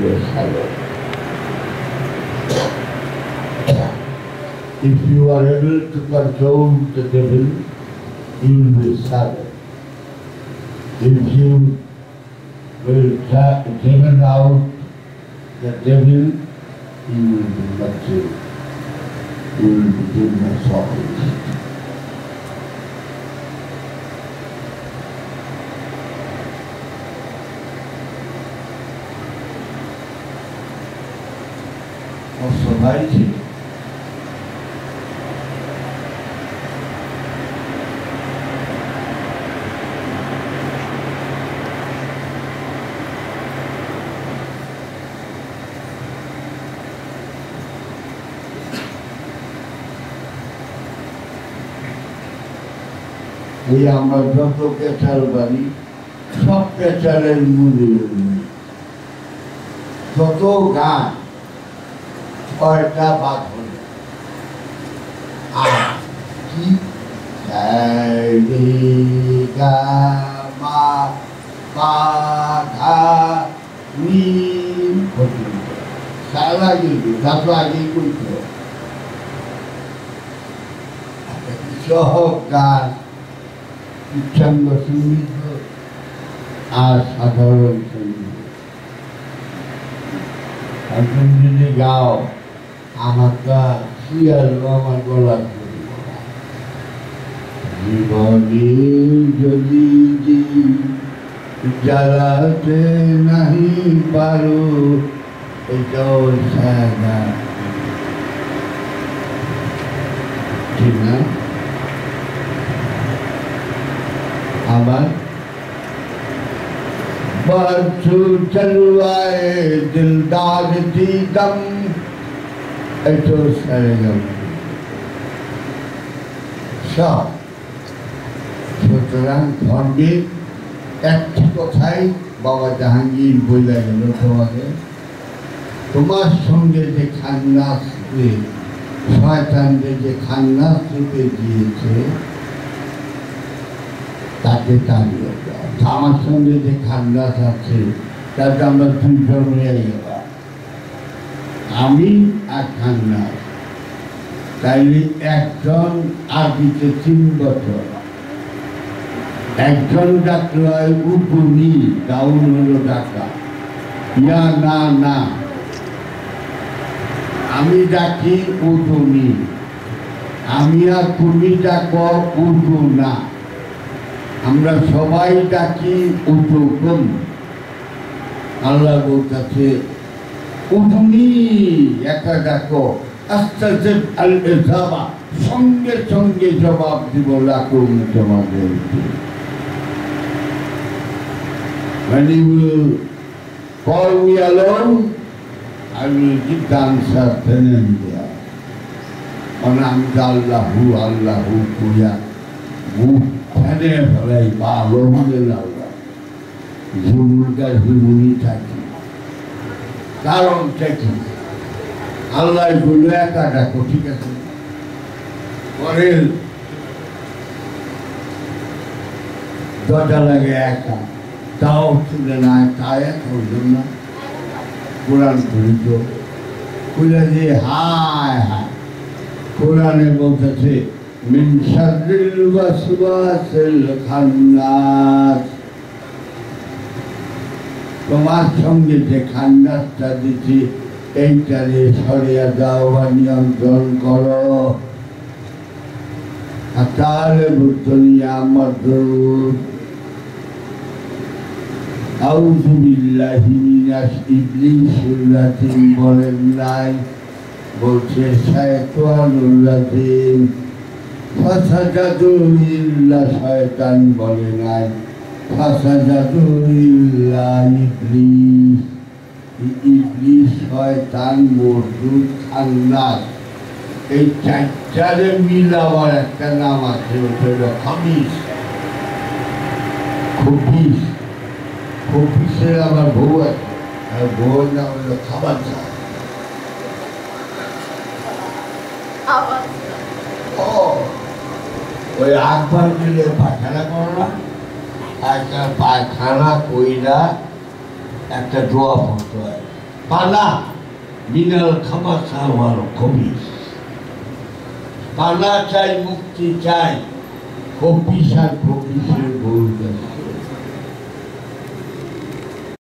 be silent. If you are able to control the devil, you will be silent. If you will driven out the devil, you will be nothing. You will become a sophist. For society, এই আমরা যত পেঁচাল বাড়ি সব পেঁচালের মূলে যত গান ছয়টা বাঁধন আর কি আগেই করত সব গান উচ্চাঙ্গ সঙ্গীত আর সাধারণ সঙ্গীত। এখন যদি গাও আমারটা শিয়াল আমার গলা জীবনে যদি জ্বালাতে নাহি পারো এটাও সাদা ঠিক না। আবার बरसू चलवाए दिलदार दी दम एतो सरगम सब সুতরাং ধর্মের একটি কথাই বাবা জাহাঙ্গীর বলে গেল তোমাকে, তোমার সঙ্গে যে খান্নাস শয়তানদের যে খান্নাস রূপে দিয়েছে তাকে তাড়িয়ে দাও। আমার সঙ্গে যে খান্নাস আছে তাকে আমরা দুজন হয়ে গেলাম, আমি আর খান্নাস। তাইলে একজন আদিতে 3 বছর, একজন ডাকলো হয় উপনি ডাউন হলো ডাকা ইয়া না না, আমি ডাকি উদুনি, আমি আর তুমি ডাকো উদু না, আমরা সবাই ডাকি উদুকম। আল্লাহ বলতেছে উদুনি একা ডাকো, আস্তাজিব আল ইজাবা, সঙ্গে সঙ্গে জবাব দিব লাকুম তোমাদের। When you will call me alone, I will give the answer then and there. And I'm the Allahu Kuya, who can ever ba Roman Allah. Zumurga Zumuni Taki. Karon Taki. Allah Gulaka Dakotika. For real. Dotalagaka. তাও তুলে না Taya করলাম না, কোরআন পড়িত খুলে দিয়ে হায় হায়। কোরআনে বলতেছে মিন শাররিল ওয়াসওয়াসিল খান্নাস, তোমার সঙ্গে যে খান্নাসটা দিচ্ছি এইটারে সরিয়ে দাও বা নিয়ন্ত্রণ করো। তাহলে বুদ্ধনিয়া মজরুর আউযু বিল্লাহি মিনাশ ইবলিসির রাজিম বলেন নাই, বলছে শায়তানুর রাজিম। ফাসাজাদু ইল্লা, শয়তান বলে নাই, ফাসাজাদু ইল্লা ইবলিস। ইবলিস, শয়তান, মরদুদ, খান্নাস, এই চারটারে মিলাবার একটা নাম আছে, ওটা হলো খাবিস। খবিস, খবিসের আমার বউ আছে, আর বউয়ের নাম হলো খাবার চা। ওই আকবার মিলে পায়খানা করো না, একটা পায়খানা কইরা একটা দোয়া পড়তে হয়, পানা মিনাল খামাসা ওয়াল খবিস, পানা চাই মুক্তি চাই, খবিস আর খবিসের গরু